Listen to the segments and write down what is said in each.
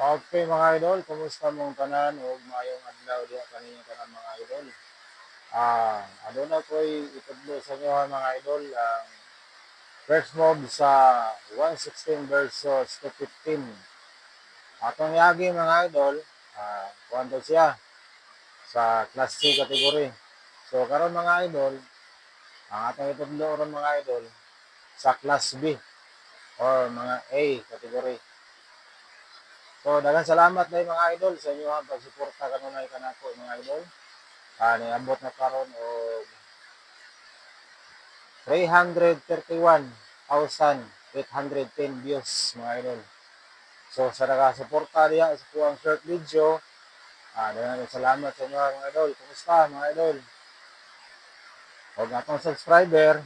Okay mga idol, kumusta mong tanan o mayong adlaw diha kaninyong tanan mga idol. Aduna ko'y itudlo sa inyo mga idol ang first move sa 116 versus 215. Atong yagi mga idol, kuwanto siya sa Class C category. So karon mga idol, ang atong itudlo ron mga idol sa Class B or mga A category. So, daghang salamat dahil mga idol sa inyo ang pagsuporta kanunay kanako mga idol. Niabot na karon og 331,810 views mga idol. So, sa nagasuporta diha sa kuang short video, daghang salamat sa inyo mga idol. Kumusta mga idol? Og atong subscriber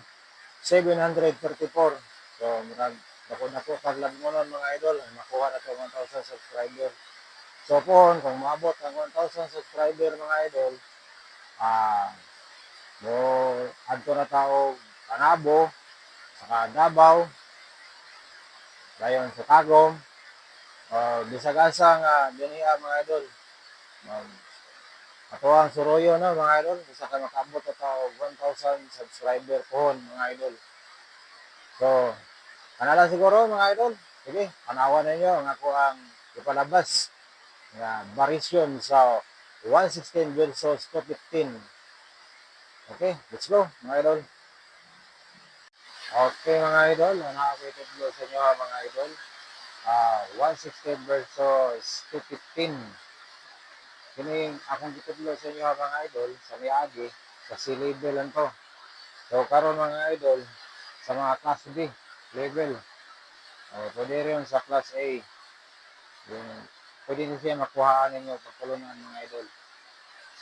734. So, murag dako kaglagmonon mga idol, makuha na to 1,000 subscriber. So kung maabot ang 1,000 subscriber mga idol, mo adto na tao Panabo, saka Davao, dayon sa Tagum, bisag asa nga dinhi mga idol. Ato ang suroyo no mga idol, bisa ka makabot na tao 1,000 subscriber pohon mga idol. So, kanala siguro mga idol. Sige, panawan ninyo ang ako ang ipalabas nga variation sa 116 versus 215. Okay, let's go mga idol. Okay mga idol, nakakitudlo sa inyo mga idol. 116 versus 215. Kini akong gitudlo sa inyo mga idol sa miagi sa C-level lang to. So karon mga idol sa mga class B level. Pwede rin sa class A. Yung, pwede din siya makuhaan ninyo pagtulunan mga idol.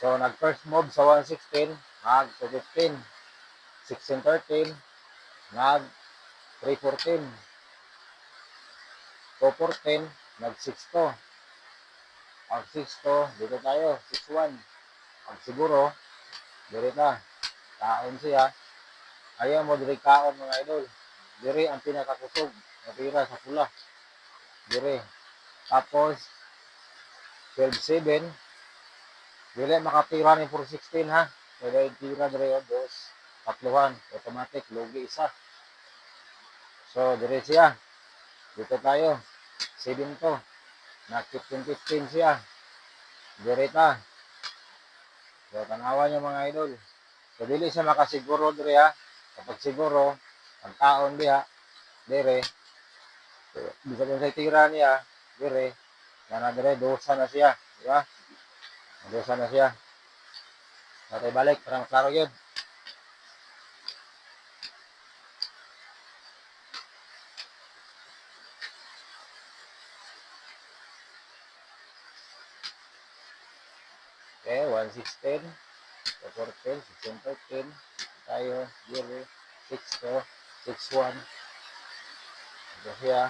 So nag first move sa 116, nag 215, 1613, nag 314, 214, nag 62. Ang 62, dito tayo, 61. Ang siguro, dito ta, kaon siya. Ayaw mo diri kaon mga idol. Diri ang pinakakusog, natira sa pula. Diri. Tapos, 12-7, dili makatira ni 416 ha. Kaya tira diri o dos, tatluhan, automatic, lugi isa. So, diri siya. Dito tayo, 7 to. Na 15-15 siya. Diri ta. So, tanawan nyo mga idol. So, dili siya makasiguro diri ha. Kapag siguro, ang taon diha, diri, so, bisa kung sa tira niya, diri, na diri, dosa na siya. Di ba? Dosa na siya. Natay balik, parang klaro yun. Okay, 116, 414, 1613, tayo, diri, 62, 61. Ito siya,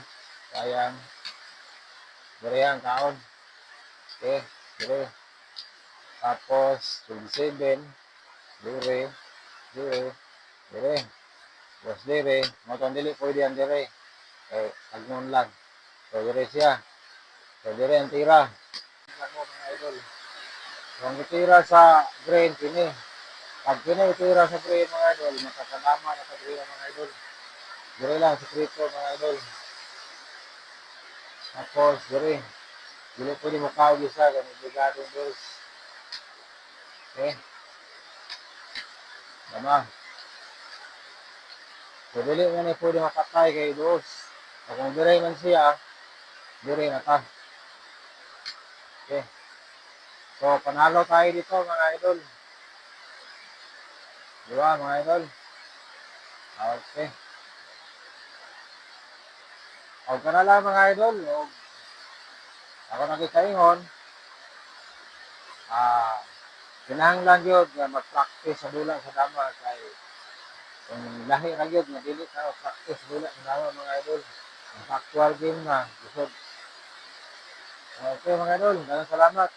sayang. Diri ang kaon. Okay, diri. Tapos, 27, diri, diri, diri. Tapos diri, matong dili pwede yan diri. Agnon lang. So, diri siya. So, diri ang tira. Ako mga idol. Kung itira sa green, kini. Pag kini itira sa green mga idol, makakalama na sa green mga idol. Diri lang, sekreto mga idol. Tapos, diri. Dili pwede mo kawag isa, ganun bigadong dos. Okay. Tama. So, dili nga na pwede makatay kay dos. O kung diri man siya, diri na ta. Okay. So, panalo tayo dito mga idol. Di ba mga idol? Okay. O ka na lang mga idol. O, ako nakikaingon. Kinahanglan yun nga mag-practice sa dula sa dama. Kay kung lahi na yun, madili ka practice sa dula sa dama mga idol. Ang actual game na. Gusto. Okay mga idol. Dalang salamat.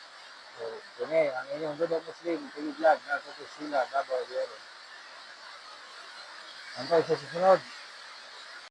So, kini, ang inyong Duda Muslim, TV Vlog, nasa sila, Davao, Diero. Antay sa susunod.